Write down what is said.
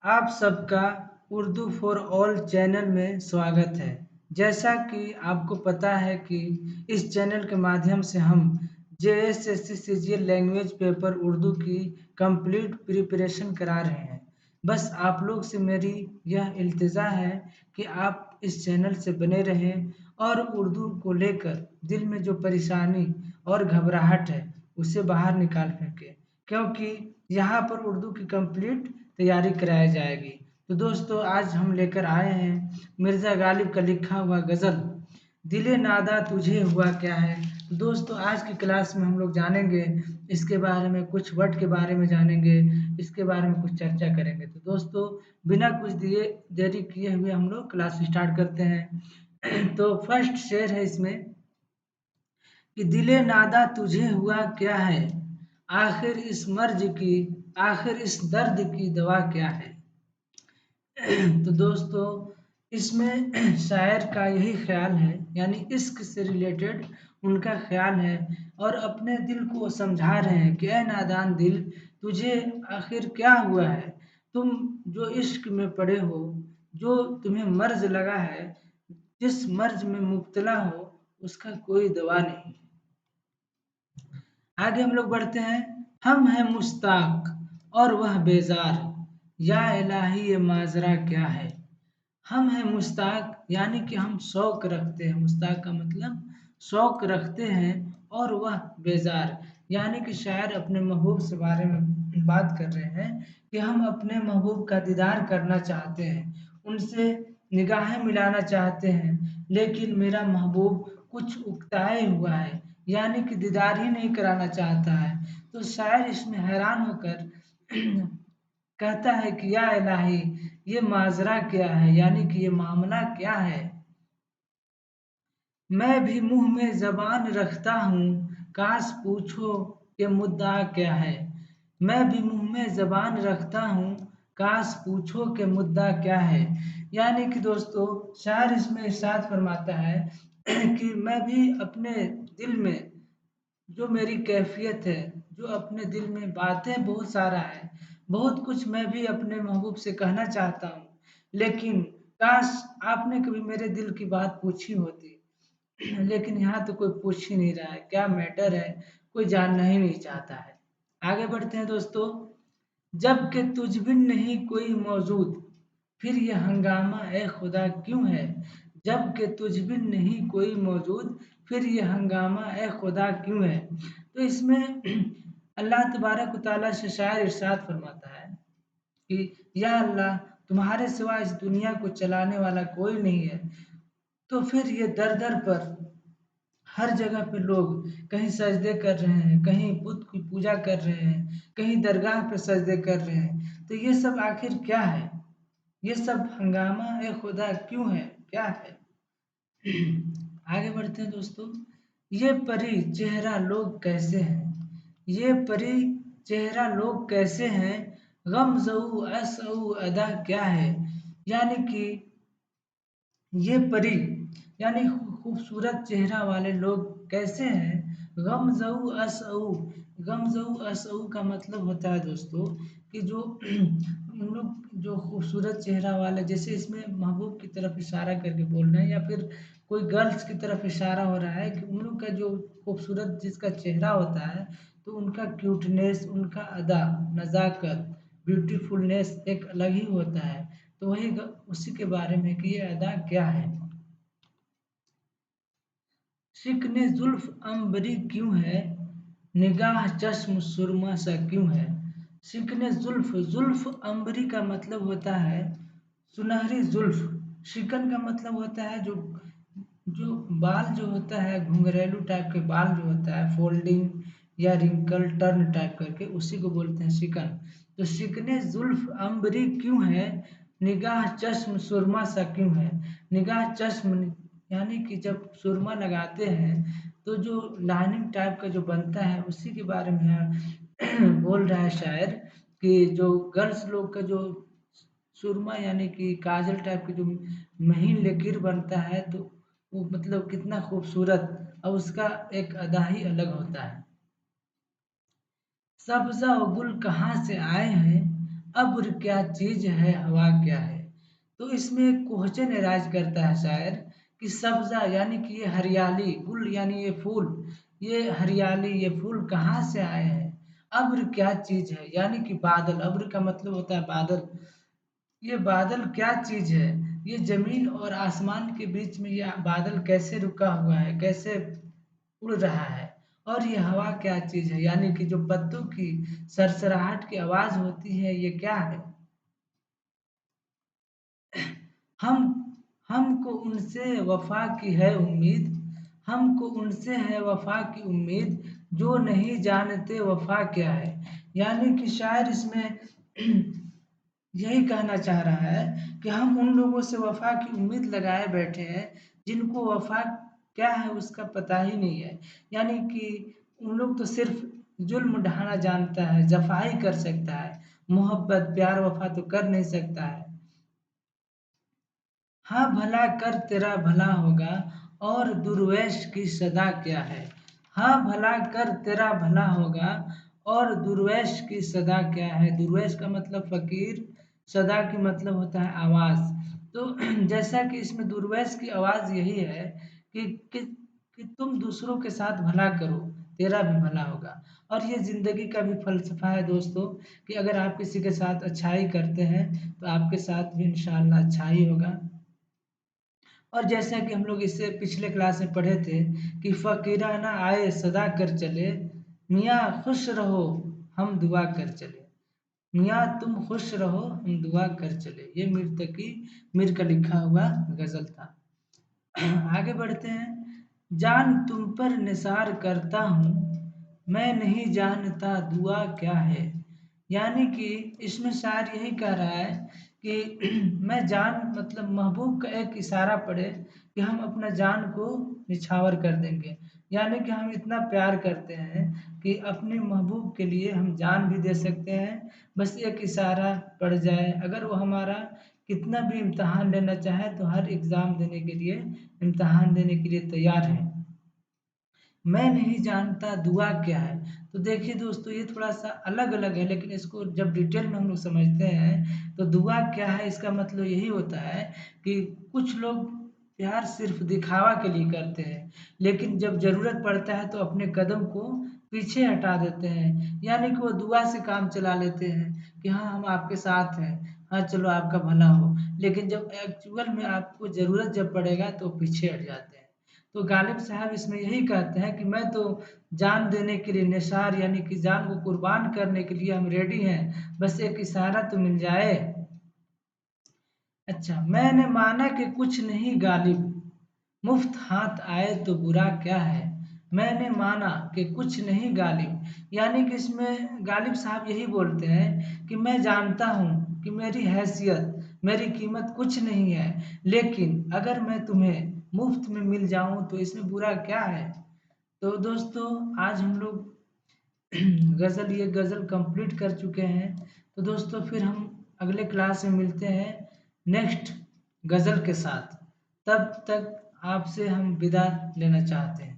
आप सबका Urdu for all channel में स्वागत है। जैसा कि आपको पता है कि इस चैनल के माध्यम से हम JSSC CGL language paper Urdu की कंप्लीट प्रिपरेशन करा रहे हैं। बस आप लोग से मेरी यह इल्तिजा है कि आप इस चैनल से बने रहें और उर्दू को लेकर दिल में जो परेशानी और घबराहट है उसे बाहर निकाल फेंकें, क्योंकि यहाँ पर उर्दू की कंप्लीट तैयारी कराई जाएगी। तो दोस्तों, आज हम लेकर आए हैं मिर्ज़ा गालिब का लिखा हुआ गज़ल दिले नादा तुझे हुआ क्या है। तो दोस्तों, आज की क्लास में हम लोग जानेंगे इसके बारे में, कुछ वर्ड के बारे में जानेंगे, इसके बारे में कुछ चर्चा करेंगे। तो दोस्तों, बिना कुछ दिए देरी किए हुए हम लोग क्लास स्टार्ट करते हैं। तो फर्स्ट शेर है इसमें कि दिले नादा तुझे हुआ क्या है, आखिर इस दर्द की दवा क्या है। तो दोस्तों, इसमें शायर का यही ख्याल है, यानी इश्क से रिलेटेड उनका ख्याल है और अपने दिल को समझा रहे हैं कि ऐ नादान दिल, तुझे आखिर क्या हुआ है। तुम जो इश्क में पड़े हो, जो तुम्हें मर्ज लगा है, जिस मर्ज में मुब्तला हो, उसका कोई दवा नहीं। आगे हम लोग बढ़ते हैं। हम हैं मुश्ताक और वह बेजार, या इलाही ये माजरा क्या है। हम हैं मुश्ताक, यानी कि हम शौक रखते हैं, मुश्ताक का मतलब शौक रखते हैं, और वह बेजार, यानी कि शायर अपने महबूब से बारे में बात कर रहे हैं कि हम अपने महबूब का दीदार करना चाहते हैं, उनसे निगाहें मिलाना चाहते हैं, लेकिन मेरा महबूब कुछ उकताए हुआ है, यानी कि दीदार ही नहीं कराना चाहता है। तो शायर इसमें हैरान होकर कहता है कि या इलाही, ये माजरा क्या है, यानी कि ये मामला क्या है। मैं भी मुंह में जबान रखता हूँ, काश पूछो कि मुद्दा क्या है। मैं भी मुंह में जबान रखता हूँ, काश पूछो कि मुद्दा क्या है। यानी कि दोस्तों, शायर इसमें इरशाद फरमाता है कि मैं भी अपने दिल में जो मेरी कैफियत है, जो अपने दिल में बातें बहुत सारा है, बहुत कुछ मैं भी अपने महबूब से कहना चाहता हूँ, लेकिन काश आपने कभी मेरे दिल की बात पूछी होती। लेकिन यहाँ तो कोई पूछ ही नहीं रहा है, क्या मैटर है, कोई जानना ही नहीं चाहता है। आगे बढ़ते हैं दोस्तों। जब कि तुझ बिन नहीं कोई मौजूद, फिर ये हंगामा ए खुदा क्यों है। जब कि तुझ बिन नहीं कोई मौजूद, फिर ये हंगामा ए खुदा क्यों है। तो इसमें अल्लाह तबारक व तआला से शायर इरशाद फरमाता है कि या अल्लाह, तुम्हारे सिवा इस दुनिया को चलाने वाला कोई नहीं है। तो फिर ये दर दर पर हर जगह पे लोग कहीं सजदे कर रहे हैं, कहीं बुत की पूजा कर रहे हैं, कहीं दरगाह पे सजदे कर रहे हैं। तो ये सब आखिर क्या है, ये सब हंगामा ए खुदा क्यों है, क्या है। आगे बढ़ते हैं दोस्तों। ये परी चेहरा लोग कैसे हैं, ये परी चेहरा लोग कैसे हैं, गम जऊ असऊ अदा क्या है। यानी कि ये परी, यानी खूबसूरत चेहरा वाले लोग कैसे हैं। गमज़ऊ असऊ, गमज़ऊ असऊ का मतलब होता है दोस्तों कि जो उन लोग जो खूबसूरत चेहरा वाले, जैसे इसमें महबूब की तरफ इशारा करके बोल रहे हैं या फिर कोई गर्ल्स की तरफ इशारा हो रहा है कि उन लोग का जो खूबसूरत जिसका चेहरा होता है, तो उनका क्यूटनेस, उनका अदा, नज़ाकत, ब्यूटीफुलनेस एक अलग ही होता है। तो वही उसी के बारे में कि ये अदा क्या है। शिकने जुल्फ अंबरी क्यों है, निगाह चश्म सुरमा सा क्यों है। शिकने जुल्फ, जुल्फ अंबरी का मतलब होता है सुनहरी जुल्फ। शिकन का मतलब होता है जो जो बाल जो होता है, घुंघरेलू टाइप के बाल जो होता है, फोल्डिंग या रिंकल टर्न टाइप करके, उसी को बोलते हैं शिकन। तो शिकने जुल्फ अंबरी क्यों है, निगाह चश्म सुरमा सा क्यों है। निगाह चश्म, यानी कि जब सुरमा लगाते हैं तो जो लाइनिंग टाइप का जो बनता है, उसी के बारे में बोल रहा है शायर कि जो गर्ल्स लोग का जो सुरमा यानी कि काजल टाइप की जो महीन लकीर बनता है, तो वो मतलब कितना खूबसूरत, और उसका एक अदा ही अलग होता है। सब्ज़ा व गुल कहाँ से आए हैं, अब्र क्या चीज है, हवा क्या है। तो इसमें क्वेश्चन एराइज करता है शायर कि सब्जा यानी कि ये हरियाली, गुल यानी ये फूल, ये हरियाली ये फूल कहाँ से आए हैं। अब्र क्या चीज है यानी कि बादल, अब्र का मतलब होता है बादल। ये बादल क्या चीज है, ये जमीन और आसमान के बीच में ये बादल कैसे रुका हुआ है, कैसे उड़ रहा है। और ये हवा क्या चीज है यानी कि जो पत्तों की सरसराहट की आवाज होती है, ये क्या है। हम हमको उनसे वफा की है उम्मीद, हमको उनसे है वफा की उम्मीद, जो नहीं जानते वफा क्या है। यानी कि शायर इसमें यही कहना चाह रहा है कि हम उन लोगों से वफा की उम्मीद लगाए बैठे हैं जिनको वफा क्या है उसका पता ही नहीं है। यानी कि उन लोग तो सिर्फ जुल्म ढाना जानता है, जफाई कर सकता है, मोहब्बत प्यार वफा तो कर नहीं सकता है। हाँ भला कर तेरा भला होगा, और दुर्वेश की सदा क्या है। हाँ भला कर तेरा भला होगा, और दुर्वेश की सदा क्या है। दुर्वेश का मतलब फकीर, सदा की मतलब होता है आवाज। तो जैसा कि इसमें दुर्वेश की आवाज यही है कि कि तुम दूसरों के साथ भला करो, तेरा भी भला होगा। और ये जिंदगी का भी फलसफा है दोस्तों, कि अगर आप किसी के साथ अच्छाई करते हैं तो आपके साथ भी इंशाल्लाह अच्छाई होगा। और जैसा कि हम लोग इससे पिछले क्लास में पढ़े थे कि फ़कीराना आए सदा कर चले, मियाँ खुश रहो हम दुआ कर चले। मियाँ तुम खुश रहो हम दुआ कर चले, ये मीर तकी मीर का लिखा हुआ गज़ल था। आगे बढ़ते हैं। जान तुम पर निसार करता हूँ, मैं नहीं जानता दुआ क्या है। यानी कि इसमें शायर यही कह रहा है कि मैं जान मतलब महबूब का एक इशारा पड़े कि हम अपना जान को निछावर कर देंगे। यानी कि हम इतना प्यार करते हैं कि अपने महबूब के लिए हम जान भी दे सकते हैं। बस एक इशारा पड़ जाए, अगर वो हमारा कितना भी इम्तहान लेना चाहे तो हर एग्ज़ाम देने के लिए, इम्तहान देने के लिए तैयार है। मैं नहीं जानता दुआ क्या है। तो देखिए दोस्तों, ये थोड़ा-सा अलग-अलग है, लेकिन इसको जब डिटेल में हम लोग समझते हैं तो दुआ क्या है इसका मतलब यही होता है कि कुछ लोग प्यार सिर्फ़ दिखावा के लिए करते हैं, लेकिन जब ज़रूरत पड़ता है तो अपने कदम को पीछे हटा देते हैं। यानी कि वो दुआ से काम चला लेते हैं कि हाँ, हम आपके साथ हैं, हाँ, चलो आपका भला हो। लेकिन जब एक्चुअल में आपको ज़रूरत जब पड़ेगा तो पीछे हट जाते हैं। तो गालिब साहब इसमें यही कहते हैं कि मैं तो जान देने के लिए निसार यानी कि जान को कुर्बान करने के लिए हम रेडी हैं, बस एक इशारा तो मिल जाए। अच्छा, मैंने माना कि कुछ नहीं गालिब, मुफ्त हाथ आए तो बुरा क्या है। मैंने माना कि कुछ नहीं गालिब, यानी कि इसमें गालिब साहब यही बोलते हैं कि मैं जानता हूँ कि मेरी हैसियत, मेरी कीमत कुछ नहीं है, लेकिन अगर मैं तुम्हें मुफ्त में मिल जाऊँ तो इसमें बुरा क्या है। तो दोस्तों, आज हम लोग ये गज़ल कंप्लीट कर चुके हैं। तो दोस्तों फिर हम अगले क्लास में मिलते हैं नेक्स्ट गज़ल के साथ। तब तक आपसे हम विदा लेना चाहते हैं।